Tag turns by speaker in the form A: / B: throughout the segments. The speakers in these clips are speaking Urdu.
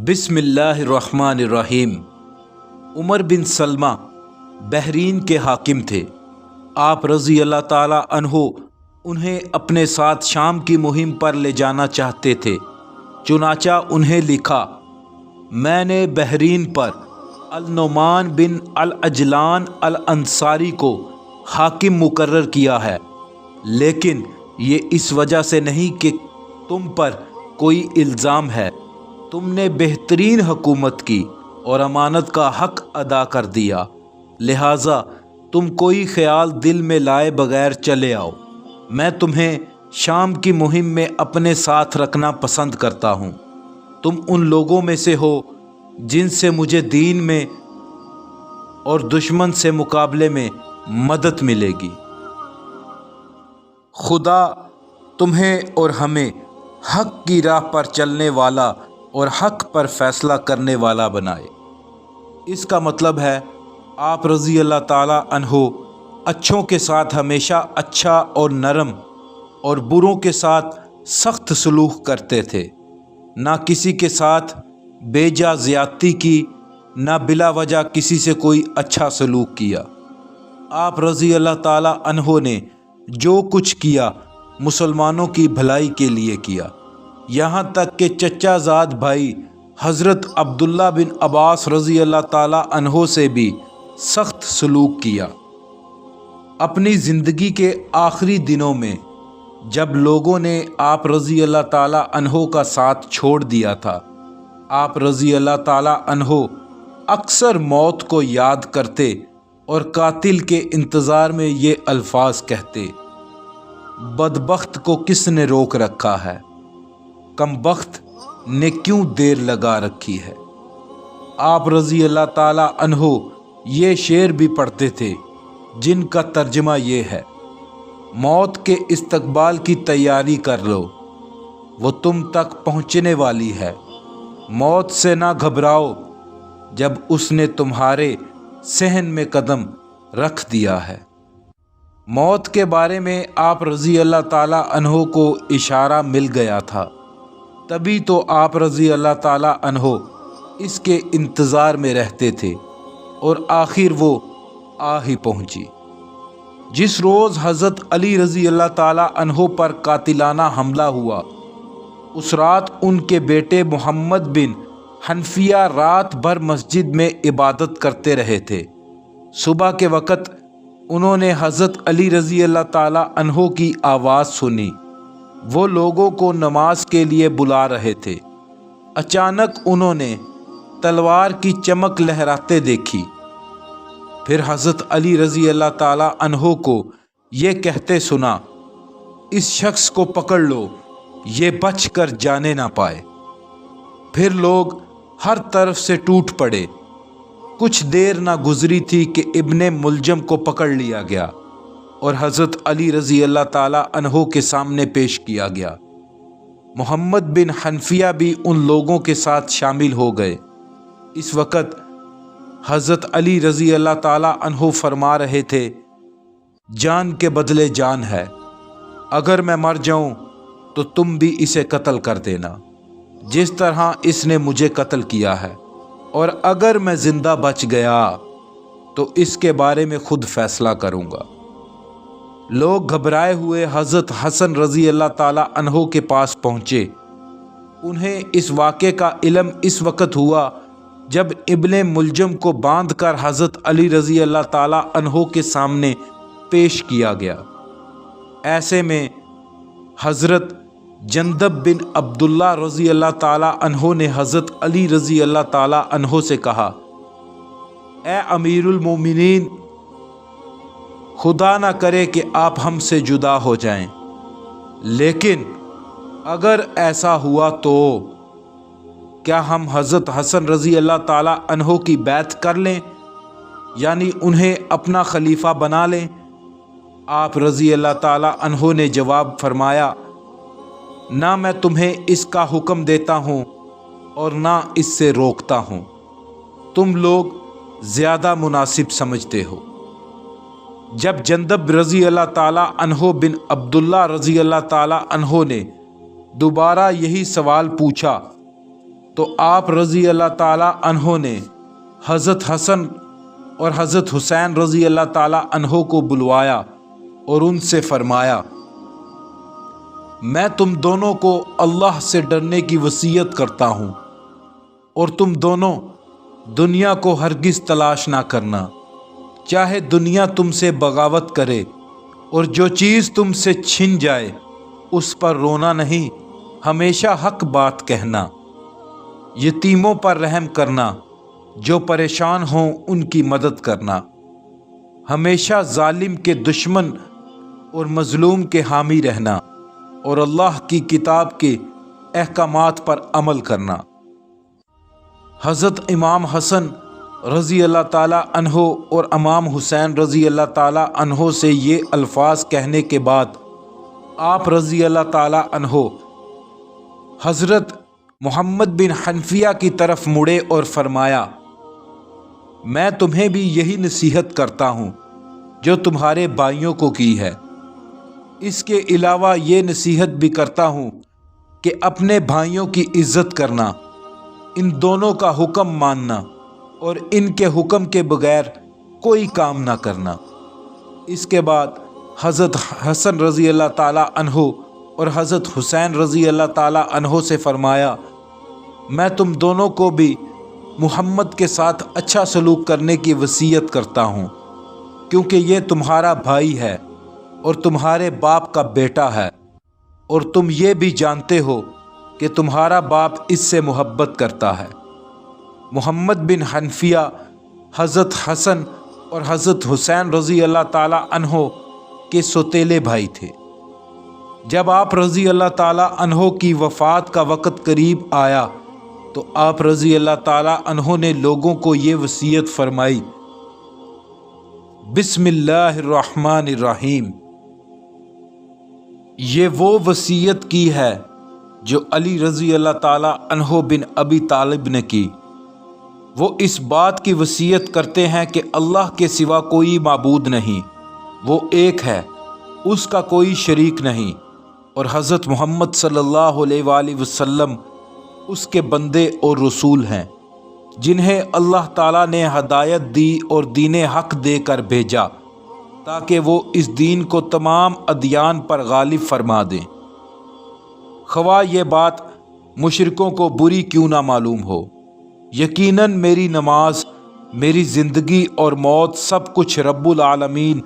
A: بسم اللہ الرحمن الرحیم۔ عمر بن سلمہ بحرین کے حاکم تھے۔ آپ رضی اللہ تعالی عنہ انہیں اپنے ساتھ شام کی مہم پر لے جانا چاہتے تھے، چنانچہ انہیں لکھا، میں نے بحرین پر النعمان بن العجلان الانصاری کو حاکم مقرر کیا ہے، لیکن یہ اس وجہ سے نہیں کہ تم پر کوئی الزام ہے، تم نے بہترین حکومت کی اور امانت کا حق ادا کر دیا، لہٰذا تم کوئی خیال دل میں لائے بغیر چلے آؤ۔ میں تمہیں شام کی مہم میں اپنے ساتھ رکھنا پسند کرتا ہوں۔ تم ان لوگوں میں سے ہو جن سے مجھے دین میں اور دشمن سے مقابلے میں مدد ملے گی۔ خدا تمہیں اور ہمیں حق کی راہ پر چلنے والا اور حق پر فیصلہ کرنے والا بنائے۔ اس کا مطلب ہے آپ رضی اللہ تعالی عنہ اچھوں کے ساتھ ہمیشہ اچھا اور نرم اور بروں کے ساتھ سخت سلوک کرتے تھے، نہ کسی کے ساتھ بے جا زیادتی کی، نہ بلا وجہ کسی سے کوئی اچھا سلوک کیا۔ آپ رضی اللہ تعالی عنہ نے جو کچھ کیا مسلمانوں کی بھلائی کے لیے کیا، یہاں تک کہ چچا زاد بھائی حضرت عبداللہ بن عباس رضی اللہ تعالی عنہ سے بھی سخت سلوک کیا۔ اپنی زندگی کے آخری دنوں میں جب لوگوں نے آپ رضی اللہ تعالی عنہ کا ساتھ چھوڑ دیا تھا، آپ رضی اللہ تعالی عنہ اکثر موت کو یاد کرتے اور قاتل کے انتظار میں یہ الفاظ کہتے، بدبخت کو کس نے روک رکھا ہے، کم بخت نے کیوں دیر لگا رکھی ہے۔ آپ رضی اللہ تعالی عنہ یہ شعر بھی پڑھتے تھے جن کا ترجمہ یہ ہے، موت کے استقبال کی تیاری کر لو، وہ تم تک پہنچنے والی ہے، موت سے نہ گھبراؤ جب اس نے تمہارے صحن میں قدم رکھ دیا ہے۔ موت کے بارے میں آپ رضی اللہ تعالی عنہ کو اشارہ مل گیا تھا، تبھی تو آپ رضی اللہ تعالی عنہ اس کے انتظار میں رہتے تھے اور آخر وہ آ ہی پہنچی۔ جس روز حضرت علی رضی اللہ تعالی عنہ پر قاتلانہ حملہ ہوا، اس رات ان کے بیٹے محمد بن حنفیہ رات بھر مسجد میں عبادت کرتے رہے تھے۔ صبح کے وقت انہوں نے حضرت علی رضی اللہ تعالی عنہ کی آواز سنی، وہ لوگوں کو نماز کے لیے بلا رہے تھے۔ اچانک انہوں نے تلوار کی چمک لہراتے دیکھی، پھر حضرت علی رضی اللہ تعالی عنہ کو یہ کہتے سنا، اس شخص کو پکڑ لو، یہ بچ کر جانے نہ پائے۔ پھر لوگ ہر طرف سے ٹوٹ پڑے۔ کچھ دیر نہ گزری تھی کہ ابن ملجم کو پکڑ لیا گیا اور حضرت علی رضی اللہ تعالی عنہ کے سامنے پیش کیا گیا۔ محمد بن حنفیہ بھی ان لوگوں کے ساتھ شامل ہو گئے۔ اس وقت حضرت علی رضی اللہ تعالی عنہ فرما رہے تھے، جان کے بدلے جان ہے، اگر میں مر جاؤں تو تم بھی اسے قتل کر دینا جس طرح اس نے مجھے قتل کیا ہے، اور اگر میں زندہ بچ گیا تو اس کے بارے میں خود فیصلہ کروں گا۔ لوگ گھبرائے ہوئے حضرت حسن رضی اللہ تعالی عنہ کے پاس پہنچے۔ انہیں اس واقعے کا علم اس وقت ہوا جب ابن ملجم کو باندھ کر حضرت علی رضی اللہ تعالی عنہ کے سامنے پیش کیا گیا۔ ایسے میں حضرت جندب بن عبداللہ رضی اللہ تعالی عنہ نے حضرت علی رضی اللہ تعالی عنہ سے کہا، اے امیر المومنین، خدا نہ کرے کہ آپ ہم سے جدا ہو جائیں، لیکن اگر ایسا ہوا تو کیا ہم حضرت حسن رضی اللہ تعالی عنہ کی بیعت کر لیں، یعنی انہیں اپنا خلیفہ بنا لیں؟ آپ رضی اللہ تعالی عنہ نے جواب فرمایا، نہ میں تمہیں اس کا حکم دیتا ہوں اور نہ اس سے روکتا ہوں، تم لوگ زیادہ مناسب سمجھتے ہو۔ جب جندب رضی اللہ تعالی عنہ بن عبداللہ رضی اللہ تعالی عنہ نے دوبارہ یہی سوال پوچھا تو آپ رضی اللہ تعالیٰ عنہ نے حضرت حسن اور حضرت حسین رضی اللہ تعالیٰ عنہ کو بلوایا اور ان سے فرمایا، میں تم دونوں کو اللہ سے ڈرنے کی وصیت کرتا ہوں، اور تم دونوں دنیا کو ہرگز تلاش نہ کرنا، چاہے دنیا تم سے بغاوت کرے، اور جو چیز تم سے چھن جائے اس پر رونا نہیں، ہمیشہ حق بات کہنا، یتیموں پر رحم کرنا، جو پریشان ہوں ان کی مدد کرنا، ہمیشہ ظالم کے دشمن اور مظلوم کے حامی رہنا، اور اللہ کی کتاب کے احکامات پر عمل کرنا۔ حضرت امام حسن رضی اللہ تعالیٰ عنہ اور امام حسین رضی اللہ تعالیٰ عنہ سے یہ الفاظ کہنے کے بعد آپ رضی اللہ تعالیٰ عنہ حضرت محمد بن حنفیہ کی طرف مڑے اور فرمایا، میں تمہیں بھی یہی نصیحت کرتا ہوں جو تمہارے بھائیوں کو کی ہے۔ اس کے علاوہ یہ نصیحت بھی کرتا ہوں کہ اپنے بھائیوں کی عزت کرنا، ان دونوں کا حکم ماننا اور ان کے حکم کے بغیر کوئی کام نہ کرنا۔ اس کے بعد حضرت حسن رضی اللہ تعالیٰ عنہ اور حضرت حسین رضی اللہ تعالیٰ عنہ سے فرمایا، میں تم دونوں کو بھی محمد کے ساتھ اچھا سلوک کرنے کی وصیت کرتا ہوں، کیونکہ یہ تمہارا بھائی ہے اور تمہارے باپ کا بیٹا ہے، اور تم یہ بھی جانتے ہو کہ تمہارا باپ اس سے محبت کرتا ہے۔ محمد بن حنفیہ حضرت حسن اور حضرت حسین رضی اللہ تعالیٰ عنہ کے سوتیلے بھائی تھے۔ جب آپ رضی اللہ تعالیٰ عنہ کی وفات کا وقت قریب آیا تو آپ رضی اللہ تعالیٰ عنہ نے لوگوں کو یہ وصیت فرمائی، بسم اللہ الرحمن الرحیم۔ یہ وہ وصیت کی ہے جو علی رضی اللہ تعالیٰ عنہ بن ابی طالب نے کی۔ وہ اس بات کی وصیت کرتے ہیں کہ اللہ کے سوا کوئی معبود نہیں، وہ ایک ہے، اس کا کوئی شریک نہیں، اور حضرت محمد صلی اللہ علیہ وآلہ وسلم اس کے بندے اور رسول ہیں، جنہیں اللہ تعالیٰ نے ہدایت دی اور دین حق دے کر بھیجا تاکہ وہ اس دین کو تمام ادیان پر غالب فرما دیں، خواہ یہ بات مشرکوں کو بری کیوں نہ معلوم ہو۔ یقیناً میری نماز، میری زندگی اور موت سب کچھ رب العالمین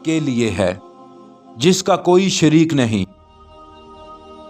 A: کے لیے ہے، جس کا کوئی شریک نہیں۔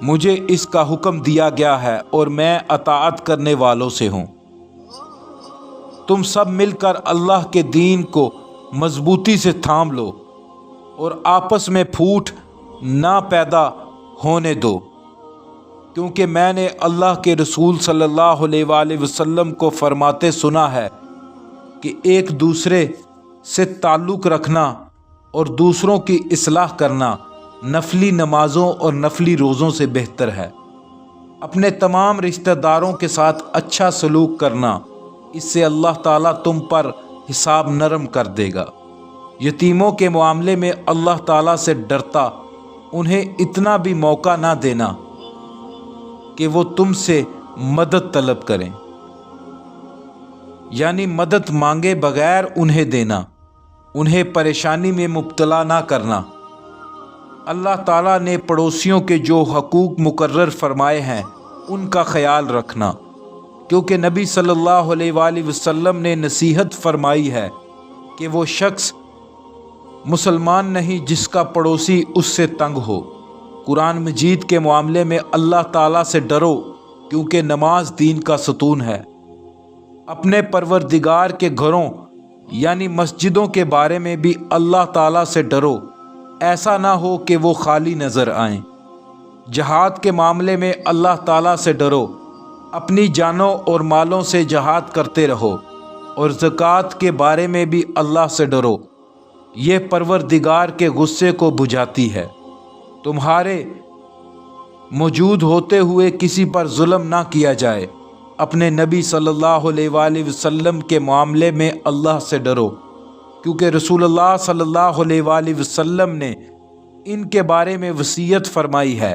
A: مجھے اس کا حکم دیا گیا ہے اور میں اطاعت کرنے والوں سے ہوں۔ تم سب مل کر اللہ کے دین کو مضبوطی سے تھام لو اور آپس میں پھوٹ نہ پیدا ہونے دو، کیونکہ میں نے اللہ کے رسول صلی اللہ علیہ وآلہ وسلم کو فرماتے سنا ہے کہ ایک دوسرے سے تعلق رکھنا اور دوسروں کی اصلاح کرنا نفلی نمازوں اور نفلی روزوں سے بہتر ہے۔ اپنے تمام رشتہ داروں کے ساتھ اچھا سلوک کرنا، اس سے اللہ تعالیٰ تم پر حساب نرم کر دے گا۔ یتیموں کے معاملے میں اللہ تعالیٰ سے ڈرتا انہیں اتنا بھی موقع نہ دینا کہ وہ تم سے مدد طلب کریں، یعنی مدد مانگے بغیر انہیں دینا، انہیں پریشانی میں مبتلا نہ کرنا۔ اللہ تعالیٰ نے پڑوسیوں کے جو حقوق مقرر فرمائے ہیں ان کا خیال رکھنا، کیونکہ نبی صلی اللہ علیہ وآلہ وسلم نے نصیحت فرمائی ہے کہ وہ شخص مسلمان نہیں جس کا پڑوسی اس سے تنگ ہو۔ قرآن مجید کے معاملے میں اللہ تعالیٰ سے ڈرو، کیونکہ نماز دین کا ستون ہے۔ اپنے پروردگار کے گھروں یعنی مسجدوں کے بارے میں بھی اللہ تعالیٰ سے ڈرو، ایسا نہ ہو کہ وہ خالی نظر آئیں۔ جہاد کے معاملے میں اللہ تعالیٰ سے ڈرو، اپنی جانوں اور مالوں سے جہاد کرتے رہو، اور زکوٰۃ کے بارے میں بھی اللہ سے ڈرو، یہ پروردگار کے غصے کو بجھاتی ہے۔ تمہارے موجود ہوتے ہوئے کسی پر ظلم نہ کیا جائے۔ اپنے نبی صلی اللہ علیہ وآلہ وسلم کے معاملے میں اللہ سے ڈرو، کیونکہ رسول اللہ صلی اللہ علیہ وآلہ وسلم نے ان کے بارے میں وصیت فرمائی ہے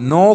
A: 9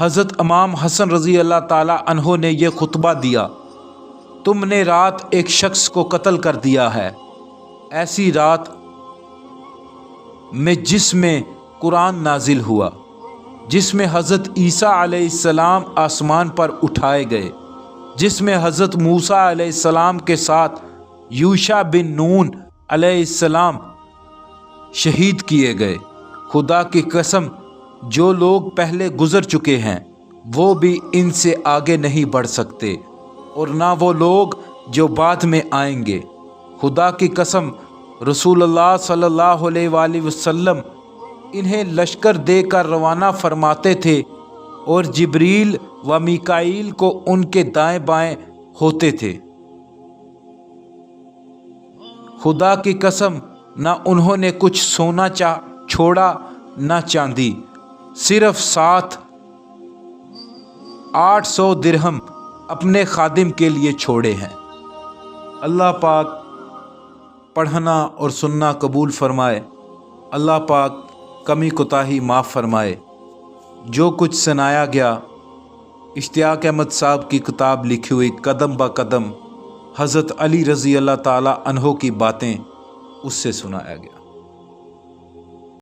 A: حضرت امام حسن رضی اللہ تعالی عنہ نے یہ خطبہ دیا، تم نے رات ایک شخص کو قتل کر دیا ہے، ایسی رات میں جس میں قرآن نازل ہوا، جس میں حضرت عیسیٰ علیہ السلام آسمان پر اٹھائے گئے، جس میں حضرت موسیٰ علیہ السلام کے ساتھ یوشع بن نون علیہ السلام شہید کیے گئے۔ خدا کی قسم جو لوگ پہلے گزر چکے ہیں وہ بھی ان سے آگے نہیں بڑھ سکتے، اور نہ وہ لوگ جو بعد میں آئیں گے۔ خدا کی قسم رسول اللہ صلی اللہ علیہ وآلہ وسلم انہیں لشکر دے کر روانہ فرماتے تھے، اور جبریل و میکائیل کو ان کے دائیں بائیں ہوتے تھے۔ خدا کی قسم نہ انہوں نے کچھ سونا چھوڑا نہ چاندی، صرف 800 درہم اپنے خادم کے لیے چھوڑے ہیں۔ اللہ پاک پڑھنا اور سننا قبول فرمائے، اللہ پاک کمی کوتاہی معاف فرمائے۔ جو کچھ سنایا گیا اشتیاق احمد صاحب کی کتاب لکھی ہوئی قدم با قدم حضرت علی رضی اللہ تعالی عنہ کی باتیں، اس سے سنایا گیا۔